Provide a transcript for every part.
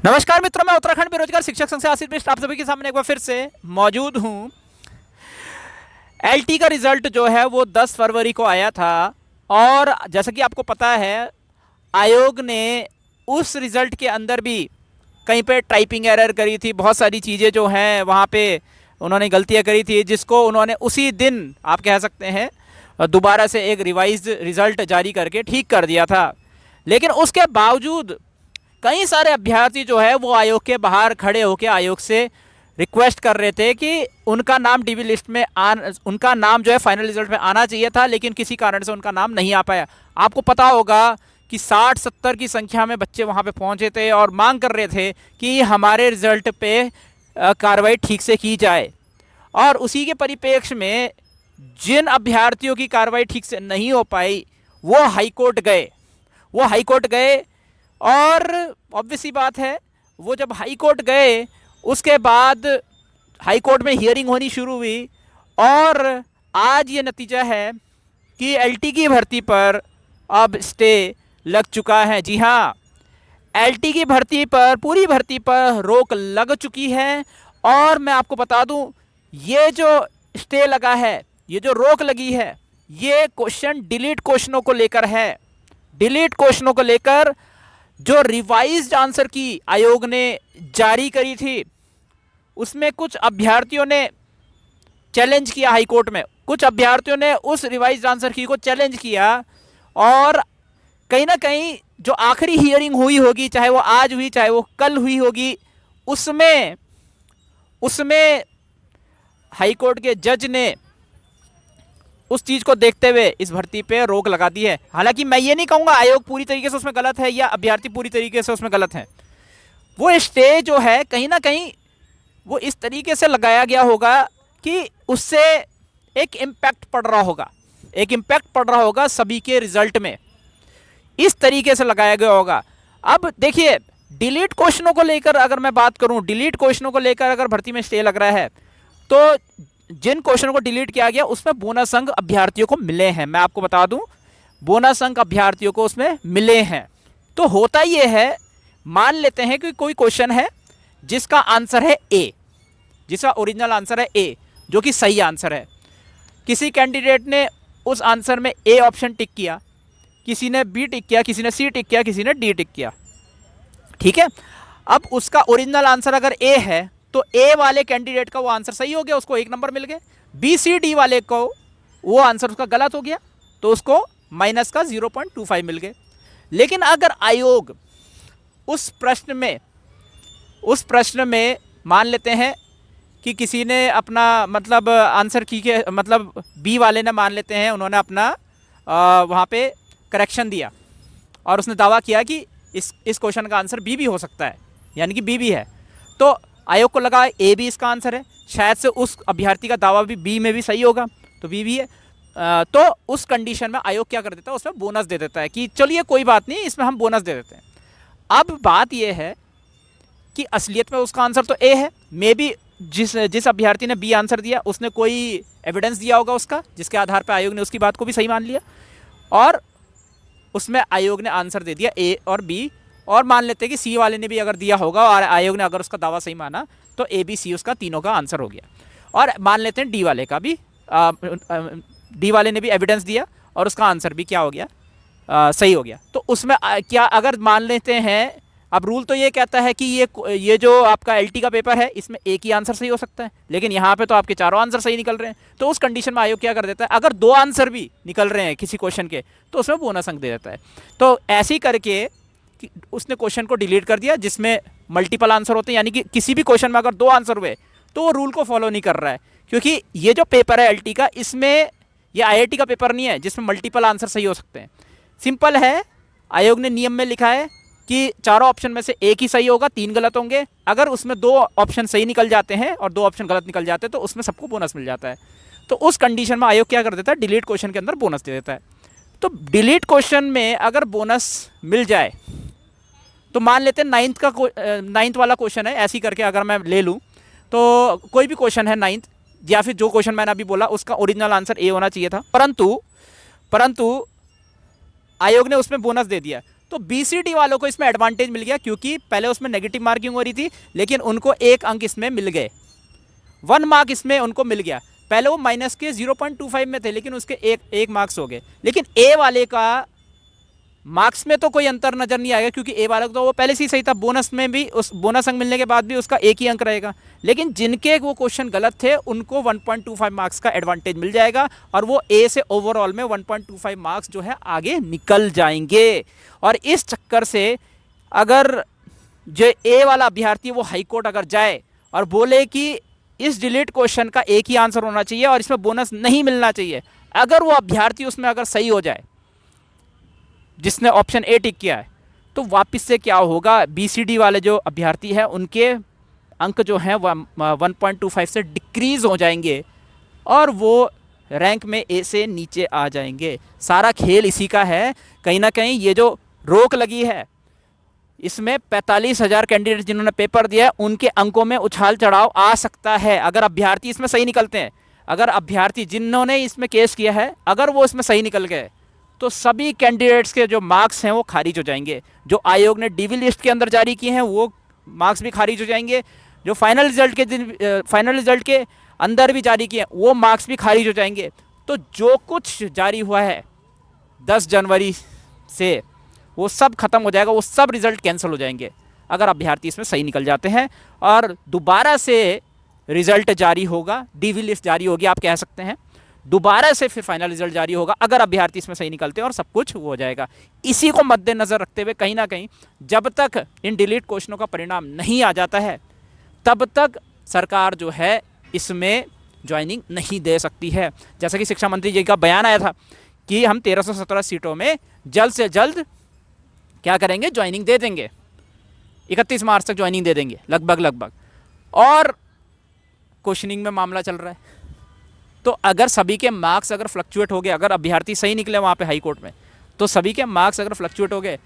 नमस्कार मित्रों, मैं उत्तराखंड बेरोजगार शिक्षक संघ से आशीष मिश्र आप सभी के सामने एक बार फिर से मौजूद हूं। एलटी का रिजल्ट जो है वो 10 फरवरी को आया था और जैसा कि आपको पता है आयोग ने उस रिजल्ट के अंदर भी कहीं पे टाइपिंग एरर करी थी। बहुत सारी चीज़ें जो हैं वहाँ पे उन्होंने गलतियाँ करी थी, जिसको उन्होंने उसी दिन आप कह सकते हैं दोबारा से एक रिवाइज्ड रिजल्ट जारी करके ठीक कर दिया था। लेकिन उसके बावजूद कई सारे अभ्यर्थी जो है वो आयोग के बाहर खड़े होकर आयोग से रिक्वेस्ट कर रहे थे कि उनका नाम डीबी लिस्ट में उनका नाम जो है फाइनल रिजल्ट में आना चाहिए था, लेकिन किसी कारण से उनका नाम नहीं आ पाया। आपको पता होगा कि 60-70 की संख्या में बच्चे वहां पे पहुंचे थे और मांग कर रहे थे कि हमारे रिजल्ट पे कार्रवाई ठीक से की जाए। और उसी के परिप्रेक्ष्य में जिन अभ्यर्थियों की कार्रवाई ठीक से नहीं हो पाई वो हाईकोर्ट गए और ऑब्वियस सी बात है वो जब हाई कोर्ट गए उसके बाद हाई कोर्ट में हियरिंग होनी शुरू हुई और आज ये नतीजा है कि एलटी की भर्ती पर अब स्टे लग चुका है। जी हाँ, एलटी की भर्ती पर, पूरी भर्ती पर रोक लग चुकी है। और मैं आपको बता दूं, ये जो स्टे लगा है, ये जो रोक लगी है, ये क्वेश्चन डिलीट क्वेश्चनों को लेकर है। डिलीट क्वेश्चनों को लेकर जो रिवाइज्ड आंसर की आयोग ने जारी करी थी उसमें कुछ अभ्यर्थियों ने चैलेंज किया हाई कोर्ट में। कुछ अभ्यर्थियों ने उस रिवाइज्ड आंसर की को चैलेंज किया और कहीं ना कहीं जो आखिरी हियरिंग हुई होगी, चाहे वो आज हुई चाहे वो कल हुई होगी, उसमें हाई कोर्ट के जज ने उस चीज़ को देखते हुए इस भर्ती पे रोक लगा दी है। हालांकि मैं ये नहीं कहूँगा आयोग पूरी तरीके से उसमें गलत है या अभ्यर्थी पूरी तरीके से उसमें गलत है। वो स्टे जो है कहीं ना कहीं वो इस तरीके से लगाया गया होगा कि उससे एक इम्पैक्ट पड़ रहा होगा सभी के रिजल्ट में, इस तरीके से लगाया गया होगा। अब देखिए, डिलीट क्वेश्चनों को लेकर अगर मैं बात करूँ, डिलीट क्वेश्चनों को लेकर अगर भर्ती में स्टे लग रहा है तो जिन क्वेश्चनों को डिलीट किया गया उसमें बोनस अंक अभ्यर्थियों को मिले हैं। मैं आपको बता दूं, बोनस अंक अभ्यर्थियों को उसमें मिले हैं। तो होता यह है, मान लेते हैं कि कोई क्वेश्चन है जिसका आंसर है ए, जिसका ओरिजिनल आंसर है ए, जो कि सही आंसर है। किसी कैंडिडेट ने उस आंसर में ए ऑप्शन टिक किया, किसी ने बी टिक किया, किसी ने सी टिक किया, किसी ने डी टिक किया। ठीक है, अब उसका ओरिजिनल आंसर अगर ए है तो ए वाले कैंडिडेट का वो आंसर सही हो गया, उसको 1 नंबर मिल गए। बी सी डी वाले को वो आंसर उसका गलत हो गया तो उसको माइनस का 0.25 मिल गए। लेकिन अगर आयोग उस प्रश्न में मान लेते हैं कि किसी ने अपना मतलब आंसर की के मतलब बी वाले ने मान लेते हैं उन्होंने अपना वहाँ पे करेक्शन दिया और उसने दावा किया कि इस क्वेश्चन का आंसर बी भी हो सकता है, यानी कि बी भी है, तो आयोग को लगा ए भी इसका आंसर है, शायद से उस अभ्यर्थी का दावा भी बी में भी सही होगा तो बी भी है। तो उस कंडीशन में आयोग क्या कर देता है, उसमें बोनस दे देता है कि चलिए कोई बात नहीं, इसमें हम बोनस दे देते हैं। अब बात यह है कि असलियत में उसका आंसर तो ए है, मे बी जिस अभ्यर्थी ने बी आंसर दिया उसने कोई एविडेंस दिया होगा उसका, जिसके आधार पर आयोग ने उसकी बात को भी सही मान लिया और उसमें आयोग ने आंसर दे दिया ए और बी। और मान लेते हैं कि सी वाले ने भी अगर दिया होगा और आयोग ने अगर उसका दावा सही माना तो ए बी सी उसका तीनों का आंसर हो गया। और मान लेते हैं डी वाले का भी डी वाले ने भी एविडेंस दिया और उसका आंसर भी क्या हो गया, सही हो गया। तो उसमें क्या अगर मान लेते हैं, अब रूल तो ये कहता है कि ये जो आपका एलटी का पेपर है इसमें एक ही आंसर सही हो सकता है, लेकिन यहाँ पे तो आपके चारों आंसर सही निकल रहे हैं। तो उस कंडीशन में आयोग क्या कर देता है, अगर 2 आंसर भी निकल रहे हैं किसी क्वेश्चन के तो उसमें बोनस अंक दे देता है। तो ऐसे ही करके कि उसने क्वेश्चन को डिलीट कर दिया जिसमें मल्टीपल आंसर होते हैं, यानी कि किसी भी क्वेश्चन में अगर 2 आंसर हुए तो वो रूल को फॉलो नहीं कर रहा है, क्योंकि ये जो पेपर है एलटी का, इसमें ये आईआईटी का पेपर नहीं है जिसमें मल्टीपल आंसर सही हो सकते हैं। सिंपल है, आयोग ने नियम में लिखा है कि चारों ऑप्शन में से एक ही सही होगा, 3 गलत होंगे। अगर उसमें 2 ऑप्शन सही निकल जाते हैं और 2 ऑप्शन गलत निकल जाते हैं तो उसमें सबको बोनस मिल जाता है। तो उस कंडीशन में आयोग क्या कर देता है, डिलीट क्वेश्चन के अंदर बोनस दे देता है। तो डिलीट क्वेश्चन में अगर बोनस मिल जाए तो मान लेते हैं 9th वाला क्वेश्चन है, ऐसी करके अगर मैं ले लूँ तो कोई भी क्वेश्चन है 9th या फिर जो क्वेश्चन मैंने अभी बोला उसका ओरिजिनल आंसर ए होना चाहिए था, परंतु आयोग ने उसमें बोनस दे दिया। तो BCD वालों को इसमें एडवांटेज मिल गया, क्योंकि पहले उसमें नेगेटिव मार्किंग हो रही थी, लेकिन उनको 1 अंक इसमें मिल गए, 1 मार्क इसमें उनको मिल गया। पहले वो माइनस के 0.25 में थे, लेकिन उसके एक मार्क्स हो गए। लेकिन ए वाले का मार्क्स में तो कोई अंतर नजर नहीं आएगा, क्योंकि ए वाला तो वो पहले से ही सही था, बोनस में भी उस बोनस अंक मिलने के बाद भी उसका 1 ही अंक रहेगा। लेकिन जिनके वो क्वेश्चन गलत थे उनको 1.25 मार्क्स का एडवांटेज मिल जाएगा, और वो ए से ओवरऑल में 1.25 मार्क्स जो है आगे निकल जाएंगे। और इस चक्कर से अगर जो ए वाला अभ्यर्थी वो हाई कोर्ट अगर जाए और बोले कि इस डिलीट क्वेश्चन का एक ही आंसर होना चाहिए और इसमें बोनस नहीं मिलना चाहिए, अगर वो अभ्यर्थी उसमें अगर सही हो जाए जिसने ऑप्शन ए टिक किया है, तो वापस से क्या होगा, BCD वाले जो अभ्यर्थी हैं उनके अंक जो हैं 1.25 से डिक्रीज हो जाएंगे और वो रैंक में ए से नीचे आ जाएंगे। सारा खेल इसी का है। कहीं ना कहीं ये जो रोक लगी है, इसमें 45,000 कैंडिडेट जिन्होंने पेपर दिया है उनके अंकों में उछाल चढ़ाव आ सकता है, अगर अभ्यर्थी इसमें सही निकलते हैं। अगर अभ्यर्थी जिन्होंने इसमें केस किया है अगर वो इसमें सही निकल गए, तो सभी कैंडिडेट्स के जो मार्क्स हैं वो खारिज हो जाएंगे। जो आयोग ने DV लिस्ट के अंदर जारी किए हैं वो मार्क्स भी खारिज हो जाएंगे। जो फाइनल रिजल्ट के अंदर भी जारी किए हैं वो मार्क्स भी खारिज हो जाएंगे। तो जो कुछ जारी हुआ है 10 जनवरी से वो सब खत्म हो जाएगा, वो सब रिजल्ट कैंसिल हो जाएंगे अगर अभ्यर्थी इसमें सही निकल जाते हैं, और दोबारा से रिजल्ट जारी होगा, DV लिस्ट जारी होगी, आप कह सकते हैं दोबारा से फिर फाइनल रिजल्ट जारी होगा अगर अभ्यर्थी इसमें सही निकलते हैं, और सब कुछ हो जाएगा। इसी को मद्देनजर रखते हुए कहीं ना कहीं जब तक इन डिलीट क्वेश्चनों का परिणाम नहीं आ जाता है तब तक सरकार जो है इसमें ज्वाइनिंग नहीं दे सकती है। जैसा कि शिक्षा मंत्री जी का बयान आया था कि हम 1317 सीटों में जल्द से जल्द क्या करेंगे, ज्वाइनिंग दे देंगे, 31 मार्च तक ज्वाइनिंग दे देंगे लगभग। और क्वेश्चनिंग में मामला चल रहा है। तो अगर सभी के मार्क्स अगर फ्लक्चुएट हो गए, अगर अभ्यर्थी सही निकले वहाँ पे हाई कोर्ट में, तो सभी के मार्क्स अगर फ्लक्चुएट हो गए,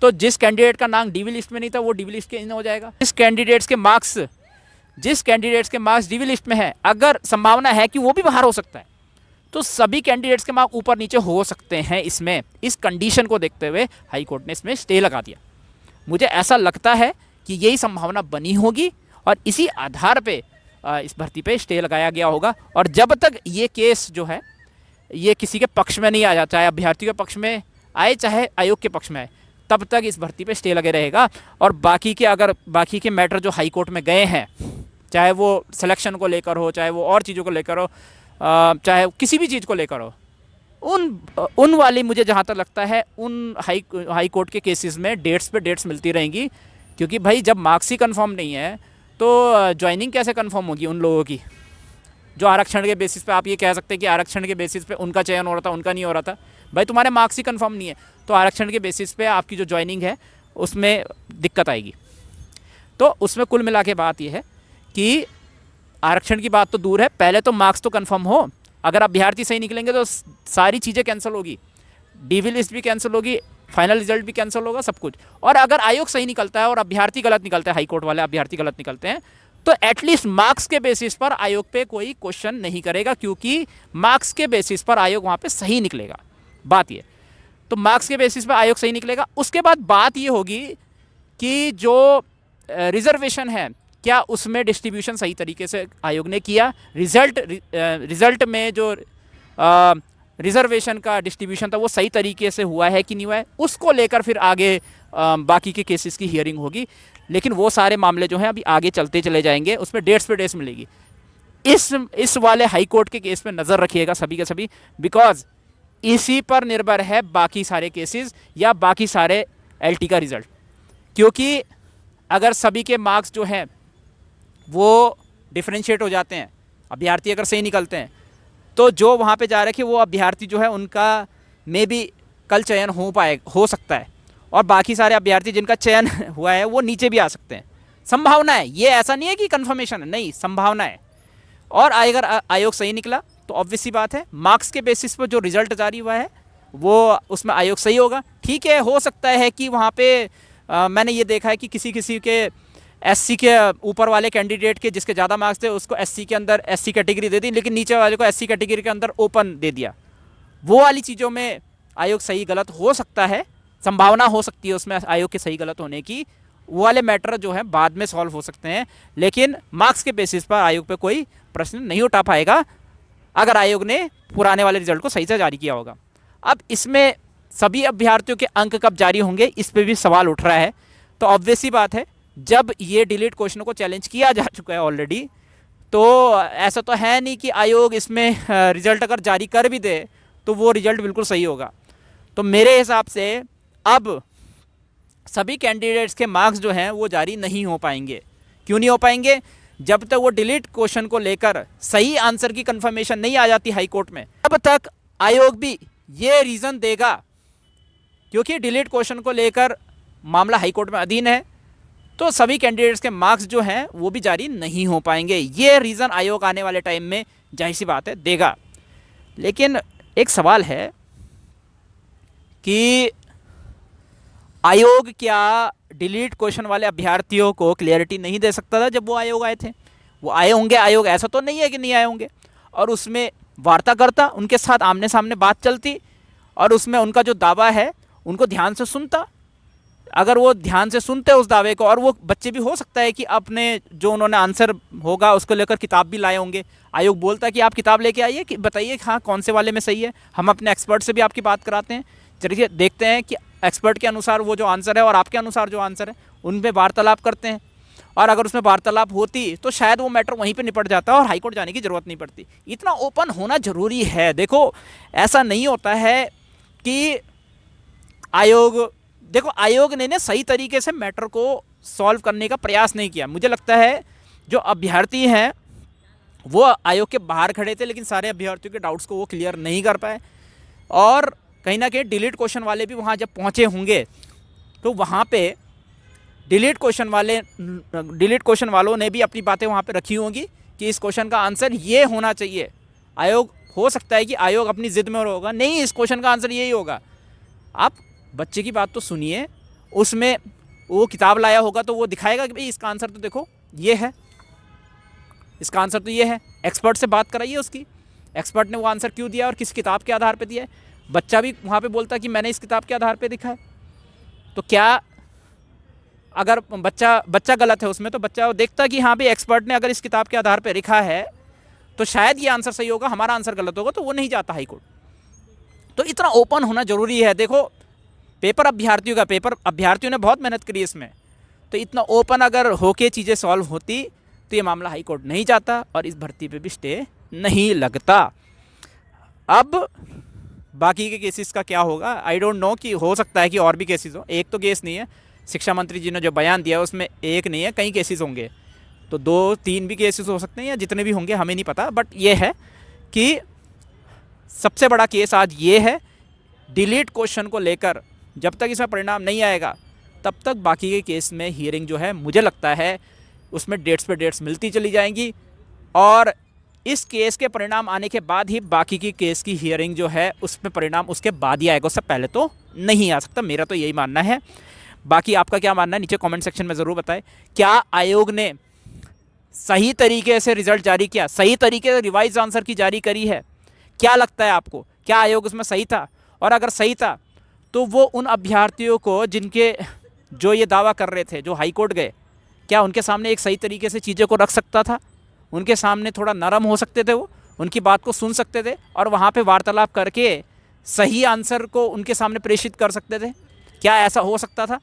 तो जिस कैंडिडेट का नाम DV लिस्ट में नहीं था वो DV लिस्ट के इन हो जाएगा। जिस कैंडिडेट्स के मार्क्स DV लिस्ट में है, अगर संभावना है कि वो भी बाहर हो सकता है, तो सभी कैंडिडेट्स के मार्क्स ऊपर नीचे हो सकते हैं। इसमें इस कंडीशन को देखते हुए हाई कोर्ट ने इसमें स्टे लगा दिया। मुझे ऐसा लगता है कि यही संभावना बनी होगी और इसी आधार पे इस भर्ती पे स्टे लगाया गया होगा। और जब तक ये केस जो है ये किसी के पक्ष में नहीं आ जाता, चाहे अभ्यर्थी के पक्ष में आए चाहे आयोग के पक्ष में आए, तब तक इस भर्ती पे स्टे लगे रहेगा। और बाकी के मैटर जो हाई कोर्ट में गए हैं, चाहे वो सिलेक्शन को लेकर हो, चाहे वो और चीज़ों को लेकर हो, चाहे किसी भी चीज़ को लेकर हो, उन वाली मुझे जहाँ तक लगता है उन हाई कोर्ट के केसेस में डेट्स पे डेट्स मिलती रहेंगी। क्योंकि भाई जब मार्क्स ही कंफर्म नहीं है तो ज्वाइनिंग कैसे कंफर्म होगी उन लोगों की, जो आरक्षण के बेसिस पे, आप ये कह सकते हैं कि आरक्षण के बेसिस पे उनका चयन हो रहा था, उनका नहीं हो रहा था। भाई तुम्हारे मार्क्स ही कंफर्म नहीं है तो आरक्षण के बेसिस पे आपकी जो ज्वाइनिंग है उसमें दिक्कत आएगी। तो उसमें कुल मिला के बात यह है कि आरक्षण की बात तो दूर है, पहले तो मार्क्स तो कंफर्म हो। अगर अभ्यर्थी सही निकलेंगे तो सारी चीज़ें कैंसिल होगी, DV लिस्ट भी कैंसिल होगी, फाइनल रिजल्ट भी कैंसिल होगा, सब कुछ। और अगर आयोग सही निकलता है और अभ्यर्थी गलत निकलता है, हाई कोर्ट वाले अभ्यर्थी गलत निकलते हैं, तो एटलीस्ट मार्क्स के बेसिस पर आयोग पे कोई क्वेश्चन नहीं करेगा, क्योंकि मार्क्स के बेसिस पर आयोग वहाँ पे सही निकलेगा। बात ये, तो मार्क्स के बेसिस पर आयोग सही निकलेगा। उसके बाद बात ये होगी कि जो रिजर्वेशन है क्या उसमें डिस्ट्रीब्यूशन सही तरीके से आयोग ने किया, रिजल्ट में जो रिजर्वेशन का डिस्ट्रीब्यूशन था वो सही तरीके से हुआ है कि नहीं हुआ है, उसको लेकर फिर आगे बाकी के केसेस की हियरिंग होगी। लेकिन वो सारे मामले जो हैं अभी आगे चलते चले जाएंगे, उसमें डेट्स पे डेट्स मिलेगी। इस वाले हाई कोर्ट के केस पे नज़र रखिएगा सभी के सभी, बिकॉज इसी पर निर्भर है बाकी सारे केसेस या बाकी सारे LT का रिजल्ट। क्योंकि अगर सभी के मार्क्स जो हैं वो डिफ्रेंशिएट हो जाते हैं, अभ्यर्थी अगर सही निकलते हैं, तो जो वहाँ पे जा रखे वो अभ्यर्थी जो है उनका मे बी कल चयन हो सकता है, और बाकी सारे अभ्यर्थी जिनका चयन हुआ है वो नीचे भी आ सकते हैं। संभावना है, ये ऐसा नहीं है कि कंफर्मेशन है, नहीं, संभावना है। और अगर आयोग सही निकला तो ऑब्वियस सी बात है मार्क्स के बेसिस पर जो रिजल्ट जारी हुआ है वो उसमें आयोग सही होगा। ठीक है, हो सकता है कि वहाँ पे मैंने ये देखा है कि किसी के SC के ऊपर वाले कैंडिडेट के जिसके ज़्यादा मार्क्स थे उसको SC के अंदर SC कैटेगरी दे दी, लेकिन नीचे वाले को SC कैटेगरी के अंदर ओपन दे दिया। वो वाली चीज़ों में आयोग सही गलत हो सकता है, संभावना हो सकती है उसमें आयोग के सही गलत होने की, वो वाले मैटर जो है बाद में सॉल्व हो सकते हैं, लेकिन मार्क्स के बेसिस पर आयोग पे कोई प्रश्न नहीं उठा पाएगा अगर आयोग ने पुराने वाले रिजल्ट को सही से जारी किया होगा। अब इसमें सभी अभ्यर्थियों के अंक कब जारी होंगे, इस पर भी सवाल उठ रहा है। तो ऑब्वियस ही बात है, जब ये डिलीट क्वेश्चनों को चैलेंज किया जा चुका है ऑलरेडी, तो ऐसा तो है नहीं कि आयोग इसमें रिजल्ट अगर जारी कर भी दे तो वो रिजल्ट बिल्कुल सही होगा। तो मेरे हिसाब से अब सभी कैंडिडेट्स के मार्क्स जो हैं वो जारी नहीं हो पाएंगे। क्यों नहीं हो पाएंगे? जब तक वो डिलीट क्वेश्चन को लेकर सही आंसर की कंफर्मेशन नहीं आ जाती हाई कोर्ट में, तब तक आयोग भी ये रीज़न देगा, क्योंकि डिलीट क्वेश्चन को लेकर मामला हाई कोर्ट में अधीन है, तो सभी कैंडिडेट्स के मार्क्स जो हैं वो भी जारी नहीं हो पाएंगे। ये रीज़न आयोग आने वाले टाइम में जाहिर सी बात है देगा। लेकिन एक सवाल है कि आयोग क्या डिलीट क्वेश्चन वाले अभ्यर्थियों को क्लियरिटी नहीं दे सकता था जब वो आयोग आए थे? वो आए होंगे, आयोग ऐसा तो नहीं है कि नहीं आए होंगे, और उसमें वार्ता करता, उनके साथ आमने सामने बात चलती और उसमें उनका जो दावा है उनको ध्यान से सुनता। अगर वो ध्यान से सुनते उस दावे को, और वो बच्चे भी हो सकता है कि अपने जो उन्होंने आंसर होगा उसको लेकर किताब भी लाए होंगे, आयोग बोलता है कि आप किताब लेके आइए कि बताइए हाँ कौन से वाले में सही है, हम अपने एक्सपर्ट से भी आपकी बात कराते हैं, चलिए देखते हैं कि एक्सपर्ट के अनुसार वो जो आंसर है और आपके अनुसार जो आंसर है उन पर वार्तालाप करते हैं। और अगर उसमें वार्तालाप होती तो शायद वो मैटर वहीं पे निपट जाता और हाईकोर्ट जाने की ज़रूरत नहीं पड़ती। इतना ओपन होना ज़रूरी है। देखो ऐसा नहीं होता है कि आयोग ने सही तरीके से मैटर को सॉल्व करने का प्रयास नहीं किया। मुझे लगता है जो अभ्यर्थी हैं वो आयोग के बाहर खड़े थे, लेकिन सारे अभ्यर्थियों के डाउट्स को वो क्लियर नहीं कर पाए, और कहीं ना कहीं डिलीट क्वेश्चन वाले भी वहाँ जब पहुँचे होंगे तो वहाँ पे डिलीट क्वेश्चन वालों ने भी अपनी बातें वहाँ पे रखी होंगी कि इस क्वेश्चन का आंसर ये होना चाहिए। आयोग, हो सकता है कि आयोग अपनी ज़िद में होगा, नहीं इस क्वेश्चन का आंसर यही होगा। आप बच्चे की बात तो सुनिए, उसमें वो किताब लाया होगा तो वो दिखाएगा कि भाई इसका आंसर तो देखो ये है, इसका आंसर तो ये है। एक्सपर्ट से बात कराइए उसकी, एक्सपर्ट ने वो आंसर क्यों दिया और किस किताब के आधार पर दिया है। बच्चा भी वहाँ पे बोलता कि मैंने इस किताब के आधार पे लिखा है। तो क्या अगर बच्चा गलत है उसमें, तो बच्चा देखता कि हाँ भाई एक्सपर्ट ने अगर इस किताब के आधार पे लिखा है तो शायद ये आंसर सही होगा, हमारा आंसर गलत होगा, तो वो नहीं जाता हाई कोर्ट। तो इतना ओपन होना ज़रूरी है। देखो अभ्यर्थियों ने बहुत मेहनत करी इसमें, तो इतना ओपन अगर होके चीज़ें सॉल्व होती तो ये मामला हाई कोर्ट नहीं जाता और इस भर्ती पे भी स्टे नहीं लगता। अब बाकी के केसेस का क्या होगा आई डोंट नो, कि हो सकता है कि और भी केसेस हो। एक तो केस नहीं है, शिक्षा मंत्री जी ने जो बयान दिया उसमें एक नहीं है, कई केसेस होंगे, तो 2-3 भी केसेस हो सकते हैं या जितने भी होंगे हमें नहीं पता। बट ये है कि सबसे बड़ा केस आज ये है, डिलीट क्वेश्चन को लेकर जब तक इसका परिणाम नहीं आएगा तब तक बाकी के केस में हियरिंग जो है मुझे लगता है उसमें डेट्स पे डेट्स मिलती चली जाएंगी, और इस केस के परिणाम आने के बाद ही बाकी की केस की हियरिंग जो है उसमें परिणाम उसके बाद ही आएगा, उससे पहले तो नहीं आ सकता। मेरा तो यही मानना है। बाकी आपका क्या मानना है नीचे कमेंट सेक्शन में ज़रूर बताएं। क्या आयोग ने सही तरीके से रिजल्ट जारी किया, सही तरीके से रिवाइज आंसर की जारी करी है? क्या लगता है आपको, क्या आयोग उसमें सही था? और अगर सही था तो वो उन अभ्यर्थियों को जो ये दावा कर रहे थे, जो हाई कोर्ट गए, क्या उनके सामने एक सही तरीके से चीज़ों को रख सकता था? उनके सामने थोड़ा नरम हो सकते थे, वो उनकी बात को सुन सकते थे और वहाँ पे वार्तालाप करके सही आंसर को उनके सामने प्रेषित कर सकते थे? क्या ऐसा हो सकता था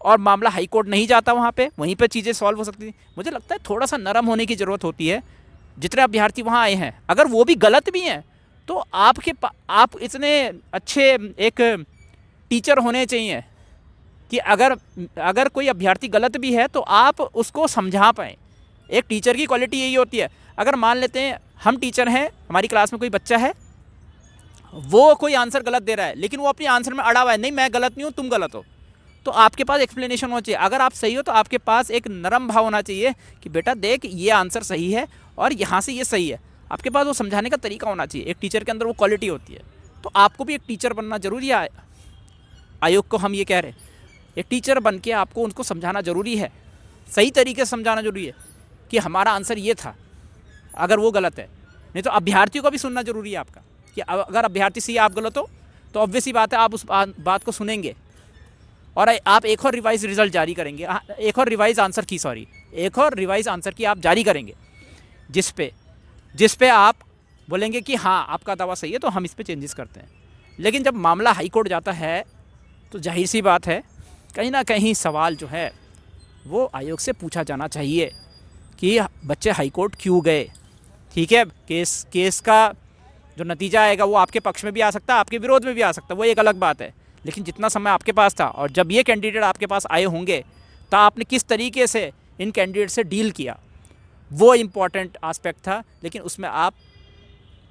और मामला हाई कोर्ट नहीं जाता? वहाँ पे वहीं पे चीज़ें सॉल्व हो सकती थी। मुझे लगता है थोड़ा सा नरम होने की ज़रूरत होती है। जितने अभ्यर्थी वहाँ आए हैं अगर वो भी गलत भी हैं तो आप इतने अच्छे एक टीचर होने चाहिए कि अगर कोई अभ्यर्थी गलत भी है तो आप उसको समझा पाएँ। एक टीचर की क्वालिटी यही होती है। अगर मान लेते हैं हम टीचर हैं, हमारी क्लास में कोई बच्चा है, वो कोई आंसर गलत दे रहा है लेकिन वो अपने आंसर में अड़ा हुआ है, नहीं मैं गलत नहीं हूँ तुम गलत हो, तो आपके पास एक्सप्लेनेशन होना चाहिए। अगर आप सही हो तो आपके पास एक नरम भाव होना चाहिए कि बेटा देख ये आंसर सही है और यहाँ से ये सही है। आपके पास वो समझाने का तरीका होना चाहिए। एक टीचर के अंदर वो क्वालिटी होती है। तो आपको भी एक टीचर बनना जरूरी है। आयोग को हम ये कह रहे हैं, एक टीचर बन के आपको उनको समझाना ज़रूरी है, सही तरीके से समझाना जरूरी है कि हमारा आंसर ये था अगर वो गलत है। नहीं तो अभ्यर्थियों का भी सुनना जरूरी है आपका कि अगर अभ्यर्थी सही आप गलत हो तो ऑब्वियस ही बात है आप उस बात को सुनेंगे। और आप एक और रिवाइज रिजल्ट जारी करेंगे, एक और रिवाइज आंसर की, सॉरी, एक और रिवाइज आंसर की आप जारी करेंगे, जिस पे आप बोलेंगे कि हाँ आपका दावा सही है तो हम इस पे चेंजेस करते हैं। लेकिन जब मामला हाई कोर्ट जाता है तो जाहिर सी बात है कहीं ना कहीं सवाल जो है वो आयोग से पूछा जाना चाहिए कि बच्चे हाई कोर्ट क्यों गए। ठीक है, केस का जो नतीजा आएगा वो आपके पक्ष में भी आ सकता है, आपके विरोध में भी आ सकता है, वो एक अलग बात है। लेकिन जितना समय आपके पास था और जब ये कैंडिडेट आपके पास आए होंगे तो आपने किस तरीके से इन कैंडिडेट से डील किया, वो इम्पॉर्टेंट आस्पेक्ट था। लेकिन उसमें आप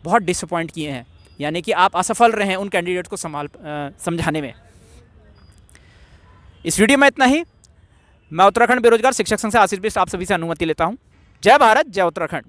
बहुत डिसअपॉइंट किए हैं, यानी कि आप असफल रहे हैं उन कैंडिडेट को समझाने में। इस वीडियो में इतना ही। मैं उत्तराखंड बेरोजगार शिक्षक संघ से आशीष बिष्ट आप सभी से अनुमति लेता हूँ। जय भारत, जय उत्तराखंड।